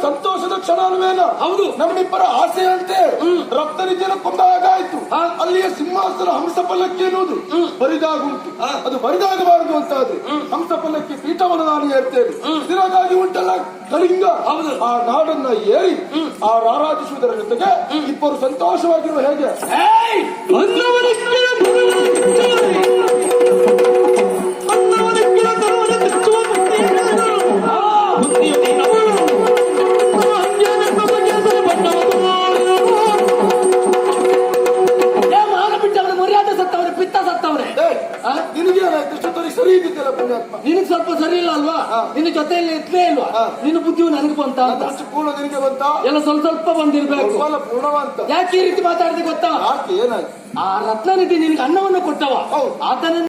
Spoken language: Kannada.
ಸಂತೋಷದ ಕ್ಷಣ ಅಲ್ವೇನ? ಹೌದು. ನಮ್ಮಿಬ್ಬರ ಆಸೆಯಂತೆ ರಕ್ತನಿಜನ ಕೊಂದಾಗಾಯ್ತು. ಅಲ್ಲಿಯ ಸಿಂಹಾಸನ ಹಂಸ ಪಲ್ಲಕ್ಕಿ ಎನ್ನುವುದು ಬರಿದಾಗುಂಟು. ಅದು ಬರಿದಾಗಬಾರದು ಅಂತಾದ್ರೆ ಹಂಸ ಪಲ್ಲಕ್ಕಿ ಪೀಠವನ್ನು ನಾನು ಏರ್ತೇನೆ. ಸ್ಥಿರಗಾಗಿ ಉಂಟಲ್ಲ ಕಳಿಂಗ, ಆ ನಾಡನ್ನ ಏರಿ ಆ ರಾರಾಜಿಸುವುದರ ಜೊತೆಗೆ ಇಬ್ಬರು ಸಂತೋಷವಾಗಿರುವ ಹೇಗೆ? ಸರಿ ಇದ್ದಿದ್ದಲ್ಲ ಪುಣ್ಯಾತ್ಮ. ನಿನಗೆ ಸ್ವಲ್ಪ ಸರಿ ಇಲ್ಲ ಅಲ್ವಾ? ನಿನ್ನ ಜೊತೆಯಲ್ಲಿ ಎತ್ತಲೇ ಇಲ್ವಾ? ನಿನ್ನ ಬುದ್ಧಿಯು ನನಗೆ ಬಂತ ಅಂತ. ಪೂರ್ಣ ನಿನಗೆ ಬಂತ? ಎಲ್ಲ ಸ್ವಲ್ಪ ಸ್ವಲ್ಪ ಬಂದಿರ್ಬೇಕು. ಪೂರ್ಣವಂತ. ಯಾಕೆ ಈ ರೀತಿ ಮಾತಾಡಿದೆ ಗೊತ್ತಾ? ಯಾಕೆ ಏನಾಯ್ತು? ಆ ರತ್ನನಿಧಿ ನಿನಗೆ ಅನ್ನವನ್ನು ಕೊಟ್ಟವ, ಆತನ